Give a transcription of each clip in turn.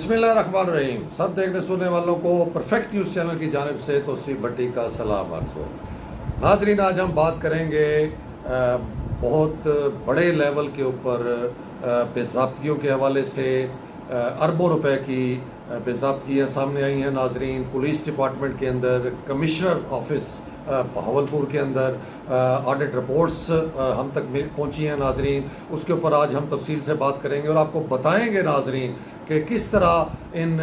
بسم اللہ الرحمن الرحیم. سب دیکھنے سننے والوں کو پرفیکٹ نیوز چینل کی جانب سے توصیف بھٹی کا سلام عرض ہو. ناظرین, آج ہم بات کریں گے بہت بڑے لیول کے اوپر بے ضابطگیوں کے حوالے سے. اربوں روپے کی بے ضابطگیاں سامنے آئی ہیں ناظرین. پولیس ڈپارٹمنٹ کے اندر, کمشنر آفس بہاولپور کے اندر آڈٹ رپورٹس ہم تک پہنچی ہیں ناظرین. اس کے اوپر آج ہم تفصیل سے بات کریں گے اور آپ کو بتائیں گے ناظرین کہ کس طرح ان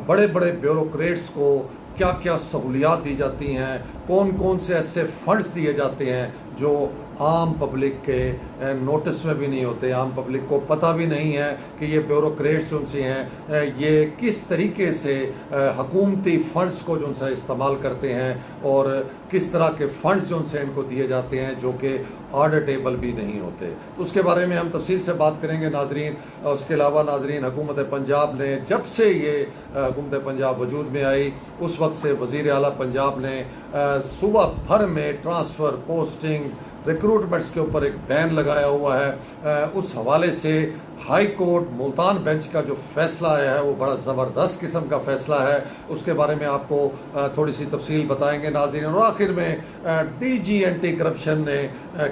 بڑے بڑے بیوروکریٹس کو کیا کیا سہولیات دی جاتی ہیں, کون کون سے ایسے فنڈز دیے جاتے ہیں جو عام پبلک کے نوٹس میں بھی نہیں ہوتے. عام پبلک کو پتہ بھی نہیں ہے کہ یہ بیوروکریٹس جو ان سے ہیں یہ کس طریقے سے حکومتی فنڈز کو جو ان سے استعمال کرتے ہیں اور کس طرح کے فنڈز جو ان سے ان کو دیے جاتے ہیں جو کہ آڈیٹیبل بھی نہیں ہوتے. تو اس کے بارے میں ہم تفصیل سے بات کریں گے ناظرین. اس کے علاوہ ناظرین, حکومت پنجاب نے جب سے یہ حکومت پنجاب وجود میں آئی اس وقت سے وزیر اعلیٰ پنجاب نے صوبہ بھر میں ٹرانسفر, پوسٹنگ, ریکروٹمنٹس کے اوپر ایک بین لگایا ہوا ہے. اس حوالے سے ہائی کورٹ ملتان بینچ کا جو فیصلہ آیا ہے وہ بڑا زبردست قسم کا فیصلہ ہے. اس کے بارے میں آپ کو تھوڑی سی تفصیل بتائیں گے ناظرین. اور آخر میں ڈی جی اینٹی کرپشن نے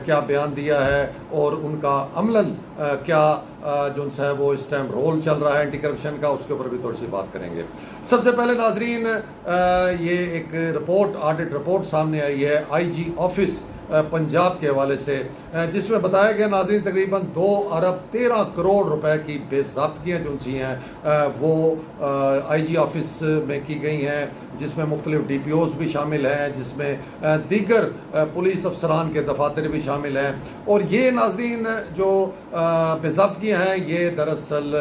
کیا بیان دیا ہے اور ان کا عملاً کیا جو ان سے ہے وہ اس ٹائم رول چل رہا ہے اینٹی کرپشن کا, اس کے اوپر بھی تھوڑی سی بات کریں گے. سب سے پہلے ناظرین, یہ ایک رپورٹ, آڈٹ رپورٹ سامنے آئی ہے آئی جی آفس پنجاب کے حوالے سے, جس میں بتایا گیا ناظرین تقریباً 2 ارب 13 کروڑ روپے کی بے ضابطگیاں جو سی ہیں وہ آئی جی آفس میں کی گئی ہیں, جس میں مختلف ڈی پی اوز بھی شامل ہیں, جس میں دیگر پولیس افسران کے دفاتر بھی شامل ہیں. اور یہ ناظرین جو بے ضابطگیاں ہیں یہ دراصل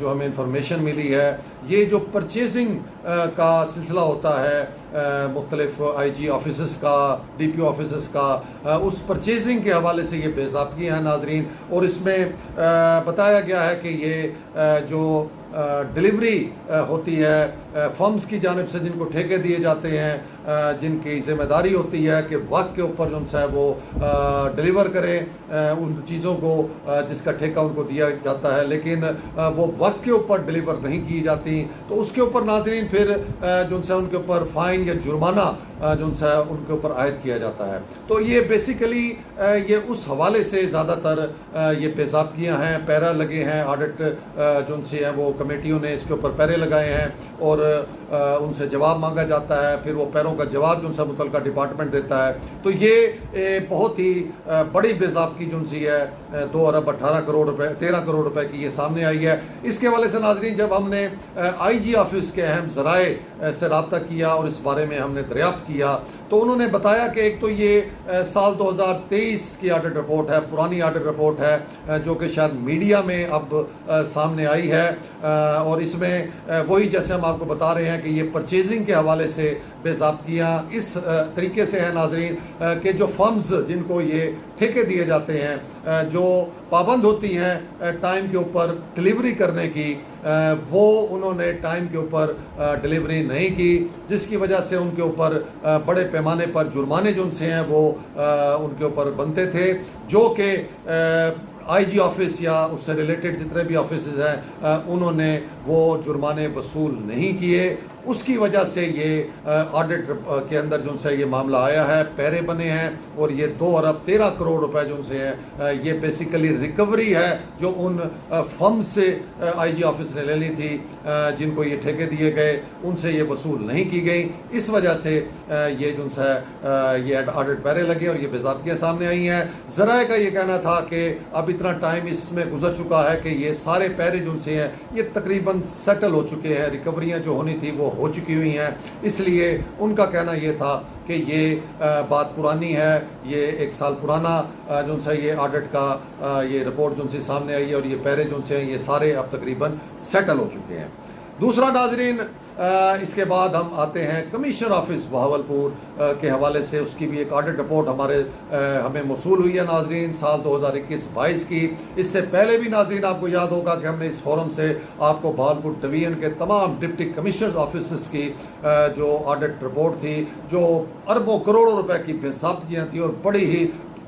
جو ہمیں انفارمیشن ملی ہے, یہ جو پرچیزنگ کا سلسلہ ہوتا ہے مختلف آئی جی آفیسز کا, ڈی پی او آفیسز کا, اس پرچیزنگ کے حوالے سے یہ بے ضابطگیاں ہیں ناظرین. اور اس میں بتایا گیا ہے کہ یہ جو ڈیلیوری ہوتی ہے فرمز کی جانب سے جن کو ٹھیکے دیے جاتے ہیں, جن کی ذمہ داری ہوتی ہے کہ وقت کے اوپر جو ہے وہ ڈیلیور کریں ان چیزوں کو جس کا ٹھیکہ ان کو دیا جاتا ہے, لیکن وہ وقت کے اوپر ڈیلیور نہیں کی جاتی, تو اس کے اوپر ناظرین پھر جو ان کے اوپر فائن یا جرمانہ جو ان کے اوپر عائد کیا جاتا ہے. تو یہ بیسیکلی یہ اس حوالے سے زیادہ تر یہ بے ضابطگیاں ہیں. پیرا لگے ہیں, آڈٹ جو ان سے ہیں وہ کمیٹیوں نے اس کے اوپر پیرے لگائے ہیں اور ان سے جواب مانگا جاتا ہے, پھر وہ پیروں کا جواب جو ان سے متعلقہ ڈپارٹمنٹ دیتا ہے. تو یہ بہت ہی بڑی بے ضابطگی جو ان سی ہے 2 ارب 18 کروڑ روپے 13 کروڑ روپے کی یہ سامنے آئی ہے. اس کے حوالے سے ناظرین جب ہم نے آئی جی آفس کے اہم ذرائع سے رابطہ کیا اور اس بارے میں ہم نے دریافت کیا تو انہوں نے بتایا کہ ایک تو یہ سال 2023 کی آڈٹ رپورٹ ہے, پرانی آڈٹ رپورٹ ہے جو کہ شاید میڈیا میں اب سامنے آئی ہے, اور اس میں وہی جیسے ہم آپ کو بتا رہے ہیں کہ یہ پرچیزنگ کے حوالے سے بے ضابطگیاں اس طریقے سے ہیں ناظرین کہ جو فرمز جن کو یہ ٹھیکے دیے جاتے ہیں جو پابند ہوتی ہیں ٹائم کے اوپر ڈیلیوری کرنے کی, وہ انہوں نے ٹائم کے اوپر ڈیلیوری نہیں کی, جس کی وجہ سے ان کے اوپر بڑے پیمانے پر جرمانے جو ان سے ہیں وہ ان کے اوپر بنتے تھے, جو کہ آئی جی آفس یا اس سے ریلیٹڈ جتنے بھی آفیسز ہیں انہوں نے وہ جرمانے وصول نہیں کیے. اس کی وجہ سے یہ آڈٹ کے اندر جو ان سے یہ معاملہ آیا ہے, پیرے بنے ہیں, اور یہ 2 ارب 13 کروڑ روپے جو ان سے ہیں یہ بیسیکلی ریکوری ہے جو ان فرم سے آئی جی آفس نے لے لی تھی, جن کو یہ ٹھیکے دیے گئے ان سے یہ وصول نہیں کی گئی. اس وجہ سے یہ جو ان سے یہ آڈٹ پیرے لگے اور یہ بے ضابطگیاں سامنے آئی ہیں. ذرائع کا یہ کہنا تھا کہ اب اتنا ٹائم اس میں گزر چکا ہے کہ یہ سارے پیرے جو ان سے ہیں یہ تقریباً سیٹل ہو چکے ہیں, ریکوریاں جو ہونی تھی وہ ہو چکی ہوئی ہیں. اس لیے ان کا کہنا یہ تھا کہ یہ بات پرانی ہے, یہ 1 سال پرانا جو ان سے یہ آڈٹ کا یہ رپورٹ جو ان سے سامنے آئی ہے اور یہ پیرے جو ان سے ہیں یہ سارے اب تقریباً سیٹل ہو چکے ہیں. دوسرا ناظرین اس کے بعد ہم آتے ہیں کمشنر آفس بہاولپور کے حوالے سے, اس کی بھی ایک آڈٹ رپورٹ ہمیں موصول ہوئی ہے ناظرین سال 2021-22 کی. اس سے پہلے بھی ناظرین آپ کو یاد ہوگا کہ ہم نے اس فورم سے آپ کو بہاولپور ڈویژن کے تمام ڈپٹی کمشنر آفیسز کی جو آڈٹ رپورٹ تھی جو اربوں کروڑوں روپے کی بے ضابطگیاں تھیں اور بڑی ہی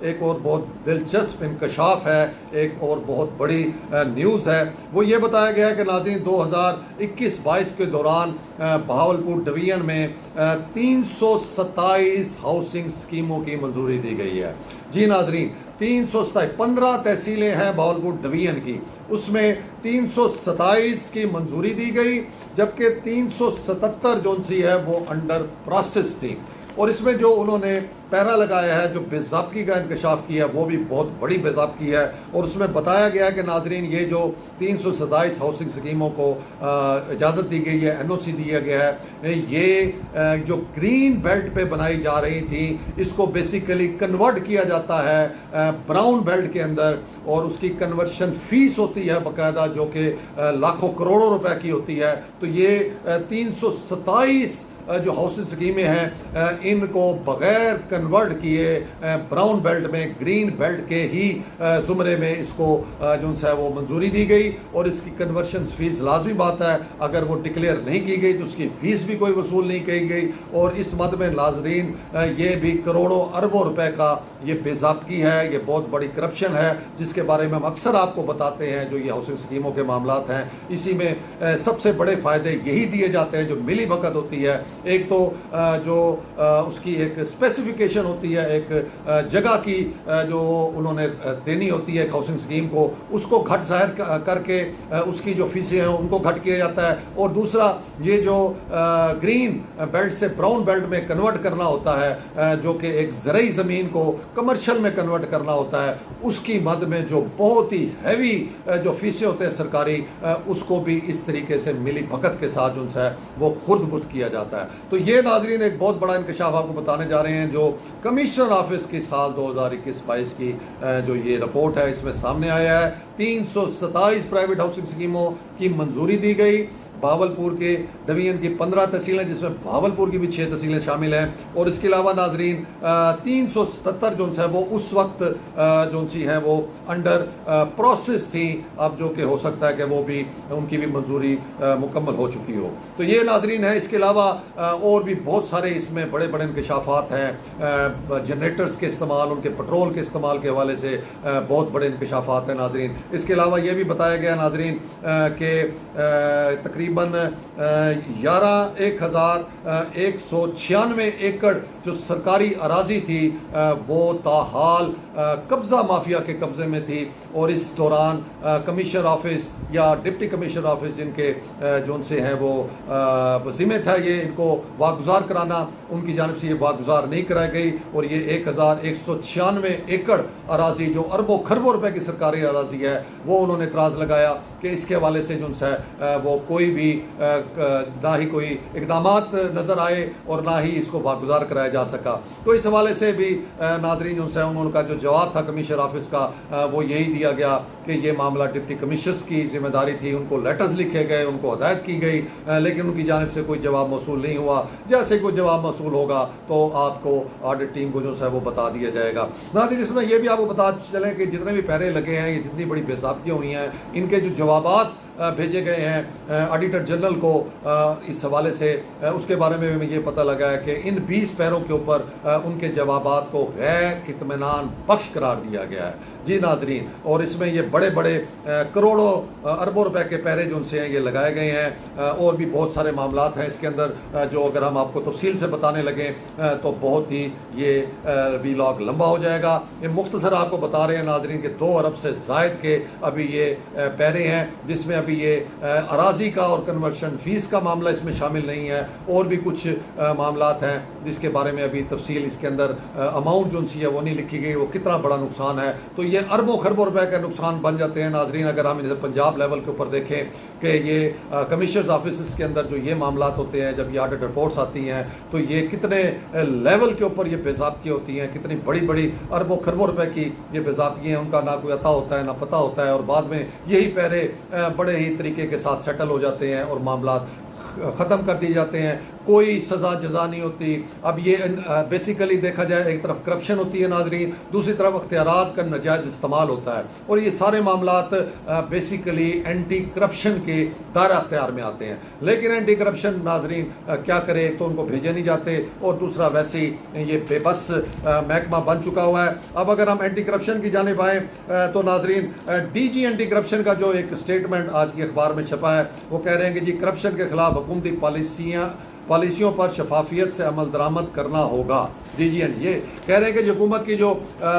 ایک اور بہت دلچسپ انکشاف ہے، ایک اور بہت بڑی نیوز ہے، وہ یہ بتایا گیا ہے کہ ناظرین 2021-22 کے دوران بہاولپور ڈویژن میں 327 ہاؤسنگ اسکیموں کی منظوری دی گئی ہے۔ جی ناظرین 327، 15 تحصیلیں ہیں بہاولپور ڈویژن کی، اس میں 327 کی منظوری دی گئی، جبکہ 377 جو سی ہے وہ انڈر پروسیس تھی۔ اور اس میں جو انہوں نے پیرا لگایا ہے، جو بے ضابطگی کا انکشاف کیا ہے، وہ بھی بہت بڑی بے ضابطگی ہے، اور اس میں بتایا گیا کہ ناظرین یہ جو 327 ہاؤسنگ اسکیموں کو اجازت دی گئی ہے، این او سی دیا گیا ہے، یہ جو گرین بیلٹ پہ بنائی جا رہی تھی، اس کو بیسیکلی کنورٹ کیا جاتا ہے براؤن بیلٹ کے اندر، اور اس کی کنورشن فیس ہوتی ہے باقاعدہ، جو کہ لاکھوں کروڑوں روپے کی ہوتی ہے۔ تو یہ 327 جو ہاؤسنگ اسکیمیں ہیں، ان کو بغیر کنورٹ کیے براؤن بیلٹ میں، گرین بیلٹ کے ہی زمرے میں اس کو جو ہے وہ منظوری دی گئی، اور اس کی کنورشن فیس لازمی بات ہے، اگر وہ ڈکلیئر نہیں کی گئی تو اس کی فیس بھی کوئی وصول نہیں کی گئی، اور اس مد میں ناظرین یہ بھی کروڑوں اربوں روپے کا یہ بے ضابطگی ہے، یہ بہت بڑی کرپشن ہے، جس کے بارے میں ہم اکثر آپ کو بتاتے ہیں۔ جو یہ ہاؤسنگ اسکیموں کے معاملات ہیں، اسی میں سب سے بڑے فائدے یہی دیے جاتے ہیں جو ملی بھگت ہوتی ہے۔ ایک تو جو اس کی ایک اسپیسیفیکیشن ہوتی ہے، ایک جگہ کی جو انہوں نے دینی ہوتی ہے ایک ہاؤسنگ اسکیم کو، اس کو گھٹ ظاہر کر کے اس کی جو فیسیں ہیں ان کو گھٹ کیا جاتا ہے، اور دوسرا یہ جو گرین بیلٹ سے براؤن بیلٹ میں کنورٹ کرنا ہوتا ہے، جو کہ ایک زرعی زمین کو کمرشل میں کنورٹ کرنا ہوتا ہے، اس کی مد میں جو بہت ہی ہیوی جو فیسیں ہوتے ہیں سرکاری، اس کو بھی اس طریقے سے ملی بھگت کے ساتھ جو ہے وہ خرد بد کیا جاتا ہے۔ تو یہ ناظرین ایک بہت بڑا انکشاف آپ کو بتانے جا رہے ہیں، جو کمشنر آفس کی سال 2021-22 کی جو یہ رپورٹ ہے، اس میں سامنے آیا ہے۔ 327 پرائیویٹ ہاؤسنگ اسکیموں کی منظوری دی گئی۔ بہاولپور کے ڈویژن کی 15 تحصیلیں، جس میں بہاولپور کی بھی 6 تحصیلیں شامل ہیں، اور اس کے علاوہ ناظرین 377 جو ہے وہ اس وقت جو سی ہیں وہ انڈر پروسیس تھیں، اب جو کہ ہو سکتا ہے کہ وہ بھی ان کی بھی منظوری مکمل ہو چکی ہو۔ تو یہ ناظرین ہے۔ اس کے علاوہ اور بھی بہت سارے اس میں بڑے بڑے انکشافات ہیں، جنریٹرز کے استعمال، ان کے پٹرول کے استعمال کے حوالے سے بہت بڑے انکشافات ہیں ناظرین۔ اس کے علاوہ یہ بھی بتایا گیا ناظرین کہ تقریباً 11,196 ایکڑ جو سرکاری اراضی تھی وہ تاحال قبضہ مافیا کے قبضے میں تھی، اور اس دوران کمشنر آفس یا ڈپٹی کمشنر آفس جن کے جو ان سے ہیں وہ ذمہ تھا یہ ان کو واگزار کرانا، ان کی جانب سے یہ واگزار نہیں کرائی گئی، اور یہ 1,196 ایکڑ اراضی جو اربوں کھربوں روپے کی سرکاری اراضی ہے، وہ انہوں نے اعتراض لگایا کہ اس کے حوالے سے جو ہے وہ کوئی بھی نہ ہی کوئی اقدامات نظر آئے اور نہ ہی اس کو واگزار کرایا جا سکا۔ تو اس حوالے سے بھی ناظرین جو ہے انہوں کا جو جواب تھا کمشنر آفس کا وہ یہی دیا گیا کہ یہ معاملہ ڈپٹی کمشنرز کی ذمہ داری تھی، ان کو لیٹرز لکھے گئے، ان کو ہدایت کی گئی، لیکن ان کی جانب سے کوئی جواب موصول نہیں ہوا۔ جیسے کوئی جواب موصول ہوگا تو آپ کو آڈٹ ٹیم کو جو ہے وہ بتا دیا جائے گا۔ ناظرین اس میں یہ بھی آپ کو بتا چلیں کہ جتنے بھی پیرے لگے ہیں، یہ جتنی بڑی بے ضابطگیاں ہوئی ہیں، ان کے جو جوابات بھیجے گئے ہیں آڈیٹر جنرل کو اس حوالے سے، اس کے بارے میں یہ پتہ لگا ہے کہ ان 20 پیروں کے اوپر ان کے جوابات کو غیر اطمینان بخش قرار دیا گیا ہے۔ جی ناظرین، اور اس میں یہ بڑے بڑے کروڑوں اربوں روپے کے پیرے جو ان سے ہیں یہ لگائے گئے ہیں، اور بھی بہت سارے معاملات ہیں اس کے اندر جو اگر ہم آپ کو تفصیل سے بتانے لگیں تو بہت ہی یہ ویلاگ لمبا ہو جائے گا۔ یہ مختصر آپ کو بتا رہے ہیں ناظرین کہ 2 ارب سے زائد کے ابھی یہ پیرے ہیں، جس میں ابھی یہ اراضی کا اور کنورشن فیس کا معاملہ اس میں شامل نہیں ہے، اور بھی کچھ معاملات ہیں جس کے بارے میں ابھی تفصیل اس کے اندر اماؤنٹ جو سی ہے وہ نہیں لکھی گئی، وہ کتنا بڑا نقصان ہے۔ تو یہ اربوں خربوں روپے کا نقصان بن جاتے ہیں ناظرین۔ اگر ہم پنجاب لیول کے اوپر دیکھیں کہ یہ کمشنرز آفیسز کے اندر جو یہ معاملات ہوتے ہیں، جب یہ آڈٹ رپورٹس آتی ہیں تو یہ کتنے لیول کے اوپر یہ بے ضابطگی ہوتی ہیں، کتنی بڑی بڑی اربوں خربوں روپے کی یہ بے ضابطگی ہیں، ان کا نہ کوئی عطا ہوتا ہے نہ پتہ ہوتا ہے، اور بعد میں یہی پیرے بڑے ہی طریقے کے ساتھ سیٹل ہو جاتے ہیں اور معاملات ختم کر دیے جاتے ہیں۔ کوئی سزا جزا نہیں ہوتی. اب یہ بیسیکلی دیکھا جائے ایک طرف کرپشن ہوتی ہے ناظرین, دوسری طرف اختیارات کا ناجائز استعمال ہوتا ہے, اور یہ سارے معاملات بیسیکلی اینٹی کرپشن کے دائرہ اختیار میں آتے ہیں. لیکن اینٹی کرپشن ناظرین کیا کرے, ایک تو ان کو بھیجے نہیں جاتے, اور دوسرا ویسے ہی یہ بے بس محکمہ بن چکا ہوا ہے. اب اگر ہم اینٹی کرپشن کی جانب آئیں تو ناظرین ڈی جی اینٹی کرپشن کا جو ایک اسٹیٹمنٹ آج کی اخبار میں چھپا ہے, وہ کہہ رہے ہیں کہ جی کرپشن کے خلاف حکومتی پالیسیوں پر شفافیت سے عمل درآمد کرنا ہوگا. ڈی جی این یہ کہہ رہے ہیں کہ جو حکومت کی جو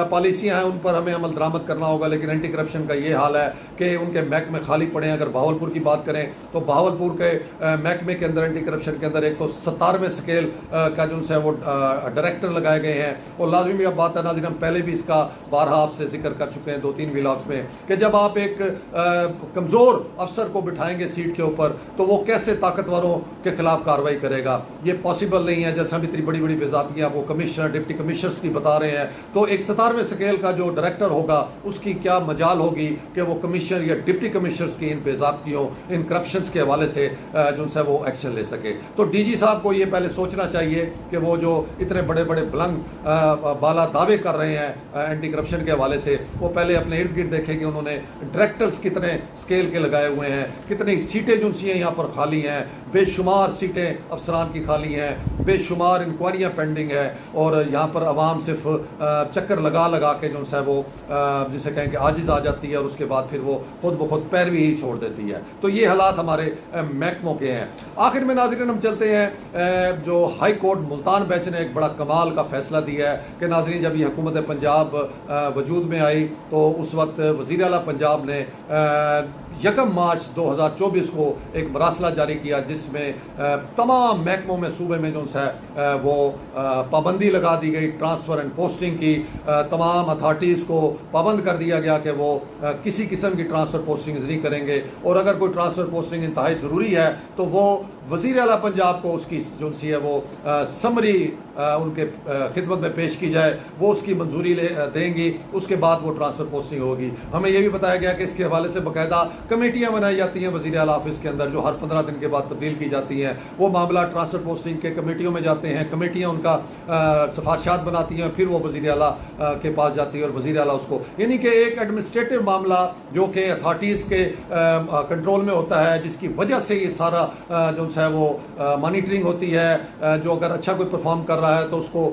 پالیسیاں ہیں ان پر ہمیں عمل درآمد کرنا ہوگا, لیکن اینٹی کرپشن کا یہ حال ہے کہ ان کے محکمے خالی پڑے ہیں. اگر بہاولپور کی بات کریں تو بہاولپور کے محکمے کے اندر اینٹی کرپشن کے اندر ایک تو 17ویں سکیل کا جو ہے وہ ڈائریکٹر لگائے گئے ہیں. اور لازمی اب بات ہے ناظرین, ہم پہلے بھی اس کا بارہا آپ سے ذکر کر چکے ہیں 2-3 ولاگس میں, کہ جب آپ ایک کمزور افسر کو بٹھائیں گے سیٹ کے اوپر تو وہ کیسے طاقتوروں کے خلاف کارروائی کرے گا. یہ پاسبل نہیں ہے. جیسے ہم اتنی بڑی بڑی بے وہ کمشنر ڈپٹی کمشنرز کی بتا رہے ہیں, تو ایک 17ویں سکیل کا جو ڈائریکٹر ہوگا اس کی کیا مجال ہوگی کہ وہ کمشنر یا ڈپٹی کمشنرز کی ان بے ضابطیوں, ان کرپشنز کے حوالے سے جو سے وہ ایکشن لے سکے. تو ڈی جی صاحب کو یہ پہلے سوچنا چاہیے کہ وہ جو اتنے بڑے بڑے بلند بالا دعوے کر رہے ہیں اینٹی کرپشن کے حوالے سے, وہ پہلے اپنے ارد گرد دیکھیں کہ انہوں نے ڈائریکٹرز کتنے سکیل کے لگائے ہوئے ہیں, کتنی سیٹیں جو سی ہیں یہاں پر خالی ہیں, بے شمار سیٹیں افسران کی خالی ہیں, بے شمار انکوائریاں پینڈنگ ہیں, اور یہاں پر عوام صرف چکر لگا لگا کے جو ہے وہ جسے کہیں کہ عاجز آ جاتی ہے, اور اس کے بعد پھر وہ خود بخود پیروی ہی چھوڑ دیتی ہے. تو یہ حالات ہمارے محکموں کے ہیں. آخر میں ناظرین ہم چلتے ہیں جو ہائی کورٹ ملتان بینچ نے ایک بڑا کمال کا فیصلہ دیا ہے کہ ناظرین جب یہ حکومت پنجاب وجود میں آئی تو اس وقت وزیر اعلیٰ پنجاب نے 1 مارچ 2024 کو ایک مراسلہ جاری کیا, جس میں تمام محکموں میں صوبے میں جو ہے وہ پابندی لگا دی گئی ٹرانسفر اینڈ پوسٹنگ کی. تمام اتھارٹیز کو پابند کر دیا گیا کہ وہ کسی قسم کی ٹرانسفر پوسٹنگ نہیں کریں گے, اور اگر کوئی ٹرانسفر پوسٹنگ انتہائی ضروری ہے تو وہ وزیر اعلیٰ پنجاب کو اس کی جو سی ہے وہ سمری ان کے خدمت میں پیش کی جائے, وہ اس کی منظوری دیں گی, اس کے بعد وہ ٹرانسفر پوسٹنگ ہوگی. ہمیں یہ بھی بتایا گیا کہ اس کے حوالے سے باقاعدہ کمیٹیاں بنائی جاتی ہیں وزیر اعلیٰ آفس کے اندر, جو ہر 15 دن کے بعد تبدیل کی جاتی ہیں. وہ معاملات ٹرانسفر پوسٹنگ کے کمیٹیوں میں جاتے ہیں, کمیٹیاں ان کا سفارشات بناتی ہیں, پھر وہ وزیر اعلیٰ کے پاس جاتی ہے, اور وزیر اعلیٰ اس کو, یعنی کہ ایک ایڈمنسٹریٹو معاملہ جو کہ اتھارٹیز کے کنٹرول میں ہوتا ہے, جس کی وجہ سے یہ سارا جو ہے وہ مانیٹرنگ ہوتی ہے. جو اگر اچھا کوئی پرفارم کر رہا ہے تو اس کو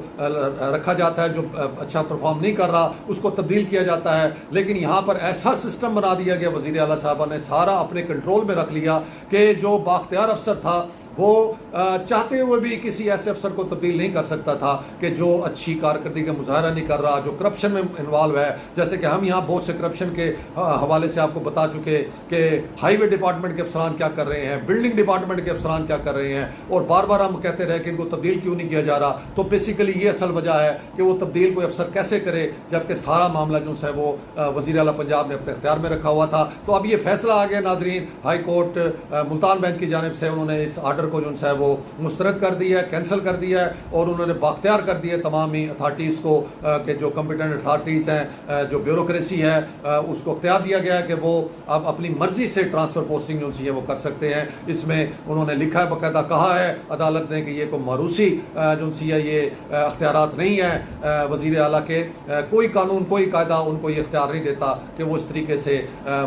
رکھا جاتا ہے, جو اچھا پرفارم نہیں کر رہا اس کو تبدیل کیا جاتا ہے. لیکن یہاں پر ایسا سسٹم بنا دیا گیا, وزیر اعلیٰ صاحبہ نے سارا اپنے کنٹرول میں رکھ لیا کہ جو بااختیار افسر تھا وہ چاہتے ہوئے بھی کسی ایسے افسر کو تبدیل نہیں کر سکتا تھا کہ جو اچھی کارکردگی کا مظاہرہ نہیں کر رہا, جو کرپشن میں انوالو ہے. جیسے کہ ہم یہاں بہت سے کرپشن کے حوالے سے آپ کو بتا چکے کہ ہائی وے ڈپارٹمنٹ کے افسران کیا کر رہے ہیں, بلڈنگ ڈپارٹمنٹ کے افسران کیا کر رہے ہیں, اور بار بار ہم کہتے رہے کہ ان کو تبدیل کیوں نہیں کیا جا رہا. تو بیسیکلی یہ اصل وجہ ہے کہ وہ تبدیل کوئی افسر کیسے کرے جبکہ سارا معاملہ جو ہے وہ وزیر اعلیٰ پنجاب نے اپنے اختیار میں رکھا ہوا تھا. تو اب یہ فیصلہ آ گیا ناظرین, ہائی کورٹ ملتان بینچ کی جانب سے انہوں نے اس آرڈر کو جو ہے وہ مسترد کر دیا ہے, کینسل کر دیا ہے, اور انہوں نے بااختیار کر دیا تمام ہی اتھارٹیز کو کہ جو کمپیٹنٹ اتھارٹیز ہیں, جو بیوروکریسی ہے, اس کو اختیار دیا گیا ہے کہ وہ اب اپنی مرضی سے ٹرانسفر پوسٹنگ جو ہے وہ کر سکتے ہیں. اس میں انہوں نے لکھا ہے, باقاعدہ کہا ہے عدالت نے کہ یہ کوئی موروثی جو ہے یہ اختیارات نہیں ہیں وزیر اعلیٰ کے. کوئی قانون کوئی قاعدہ ان کو یہ اختیار نہیں دیتا کہ وہ اس طریقے سے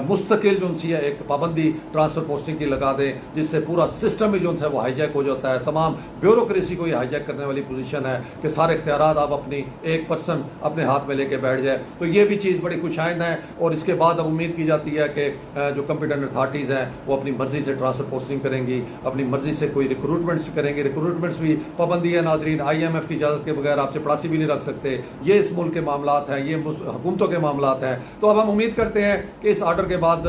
مستقل جو ہے ایک پابندی ٹرانسفر پوسٹنگ کی لگا دیں, جس سے پورا سسٹم جو ہے وہ ہائی جیک ہو جاتا ہے. تمام بیوروکریسی کو یہ ہائی جیک کرنے والی پوزیشن ہے کہ سارے اختیارات آپ اپنی ایک پرسن اپنے ہاتھ میں لے کے بیٹھ جائے. تو یہ بھی چیز بڑی خوش آئند ہے, اور اس کے بعد اب امید کی جاتی ہے کہ جو کمپیٹنٹ اتھارٹیز ہیں وہ اپنی مرضی سے ٹرانسفر پوسٹنگ کریں گی, اپنی مرضی سے کوئی ریکروٹمنٹس کریں گی. ریکروٹمنٹس بھی پابندی ہے ناظرین, IMF کی اجازت کے بغیر آپ چپڑاسی بھی نہیں رکھ سکتے. یہ اس ملک کے معاملات ہیں, یہ حکومتوں کے معاملات ہیں. تو اب ہم امید کرتے ہیں کہ اس آرڈر کے بعد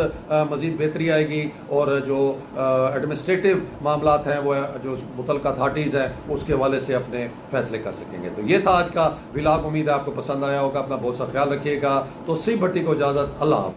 مزید بہتری آئے گی, اور جو ایڈمنسٹریٹو معاملات ہیں وہ جو متعلقہ اتھارٹیز ہیں اس کے حوالے سے اپنے فیصلے کر سکیں گے. تو یہ تھا آج کا ولاگ, امید ہے آپ کو پسند آیا ہوگا. اپنا بہت سا خیال رکھیے گا. تو سی بھٹی کو اجازت, اللہ حافظ.